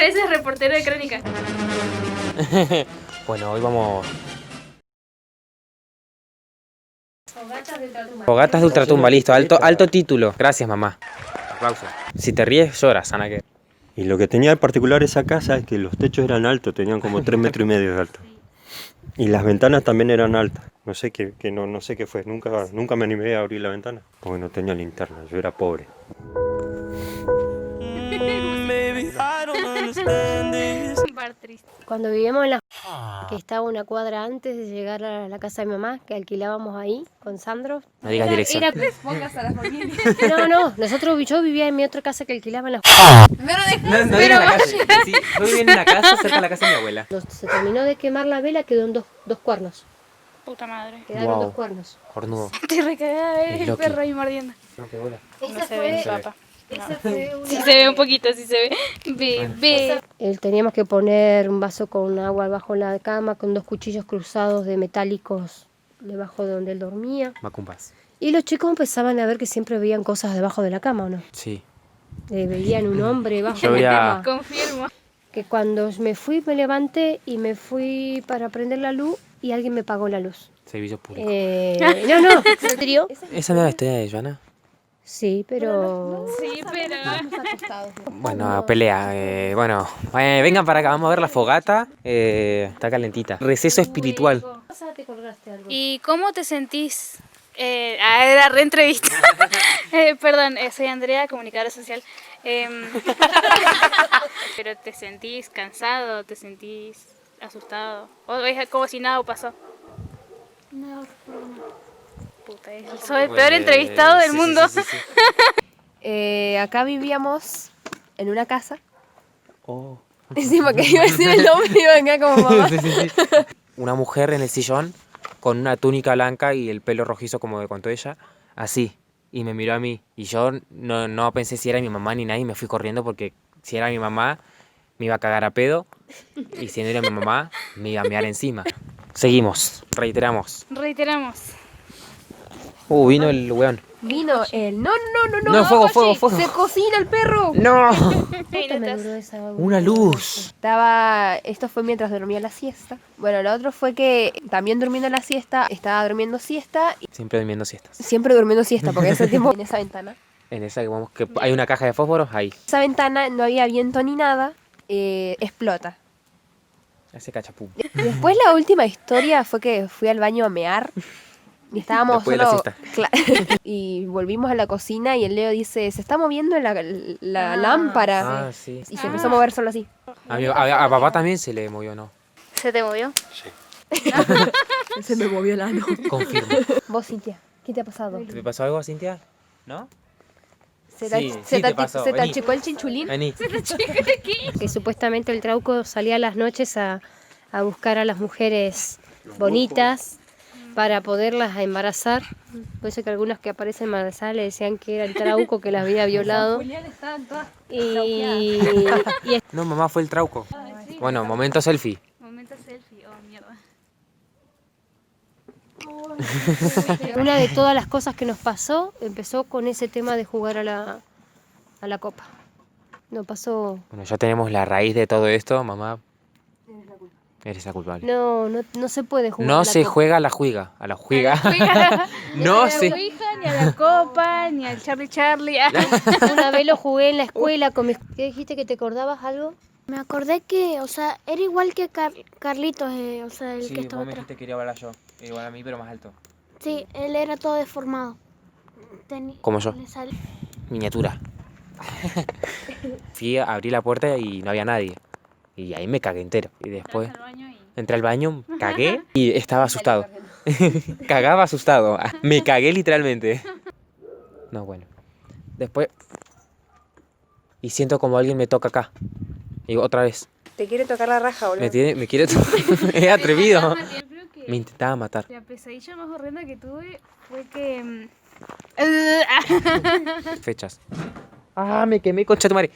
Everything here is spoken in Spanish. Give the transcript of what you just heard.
pareces reportero de Crónica. Bueno, hoy vamos... Fogatas de ultratumba, listo. Alto título. Gracias, mamá. Aplauso. Si te ríes, lloras, Ana. Que... Y lo que tenía de particular esa casa es que los techos eran altos, tenían como 3,5 metros de alto. Y las ventanas también eran altas. No sé no sé qué fue. Nunca me animé a abrir la ventana. Porque no tenía linterna, yo era pobre. Cuando vivíamos en la que estaba una cuadra antes de llegar a la casa de mi mamá, que alquilábamos ahí con Sandro. No digas dirección. No, yo vivía en mi otra casa que alquilaba en la... No digas la calle. Sí, yo vivía en una casa cerca de la casa de mi abuela. Se terminó de quemar la vela, quedó en dos cuernos. Puta madre. Quedaron Wow. 2 cuernos. Cornudo. Estoy recagada de ver el Loki. perro ahí mordiendo. No, qué bola. No se ve ni papa. Esa fue una... Sí se ve un poquito, sí se ve. Bebé. Teníamos que poner un vaso con agua bajo la cama, con 2 cuchillos cruzados de metálicos debajo de donde él dormía. Macumbas. Y los chicos empezaban a ver que siempre veían cosas debajo de la cama, ¿o no? Sí. Veían un hombre bajo Yo la veía- cama. Confirmo. Que cuando me fui, me levanté y me fui para prender la luz y alguien me pagó la luz. Servicio público. No, ¿en serio? ¿Esa no era la historia de Joana? Sí, pero... Sí, pero... Bueno, pelea. Vengan para acá, vamos a ver la fogata. Está calentita. Receso espiritual. ¿Te colgaste algo? ¿Y cómo te sentís? Era reentrevista. Perdón, soy Andrea, comunicadora social. Pero ¿te sentís cansado? ¿Te sentís asustado? ¿O es como si nada pasó? No, puta, soy el peor entrevistado del mundo. Acá vivíamos en una casa. Oh. Encima que iba a decir el nombre, iba acá como mamá. Sí. Una mujer en el sillón con una túnica blanca y el pelo rojizo como me contó ella, así. Y me miró a mí. Y yo no pensé si era mi mamá ni nadie y me fui corriendo porque si era mi mamá me iba a cagar a pedo y si no era mi mamá me iba a mear encima. Seguimos, reiteramos. Reiteramos. Vino el weón. Vino el... No, No, fuego. se cocina el perro. ¡No! ¿Cuánto me duró esa Una luz. Esto fue mientras dormía la siesta. Bueno, lo otro fue que también durmiendo la siesta, estaba durmiendo siesta. Y Siempre durmiendo siestas. siempre durmiendo siesta, porque ese tiempo en esa ventana. En esa que hay una caja de fósforos, ahí. Esa ventana no había viento ni nada, explota. Ese cachapú. Y después la última historia fue que fui al baño a mear. Y estábamos Después de la solo... Y volvimos a la cocina y el Leo dice, se está moviendo la lámpara. Sí. Y se empezó a mover solo así. A papá también se le movió, ¿no? ¿Se te movió? Se me movió el ano. Confirmo. Vos, Cintia, ¿qué te ha pasado? ¿Te pasó algo, Cintia? ¿No? ¿Se Sí, te, sí te pasó, ¿se te vení. achicó el chinchulín? Vení. Que supuestamente el Trauco salía a las noches a buscar a las mujeres bonitas para poderlas embarazar. Por eso que algunas que aparecen embarazadas le decían que era el Trauco que las había violado. Y No, mamá, fue el Trauco. Bueno, momento selfie. Momento selfie, oh mierda. una de todas las cosas que nos pasó empezó con ese tema de jugar a la copa. No pasó... Bueno, ya tenemos la raíz de todo esto, mamá. Eres la culpable. No se puede jugar a No la se copa. juega a la juiga. A la juiga. Ni No a la se... Ouija, ni a la copa, ni al Charlie. Una vez lo jugué en la escuela con mis... ¿Qué dijiste, que te acordabas algo? Me acordé que, o sea, era igual que Carlitos, o sea, el que estaba atrás. que quería hablar yo. Igual a mí, pero más alto. Sí, él era todo deformado. Como yo. Le sal- Miniatura. Abrí la puerta y no había nadie. Y ahí me cagué entero. Y después entré al baño, cagué y estaba asustado. Cagaba asustado. Me cagué literalmente. No, bueno. Después... Y siento como alguien me toca acá. Y otra vez. Te quiere tocar la raja, boludo. Me quiere Es atrevido. Me intentaba matar. La pesadilla más horrenda que tuve fue que... Fechas. Ah, me quemé, concha tu madre.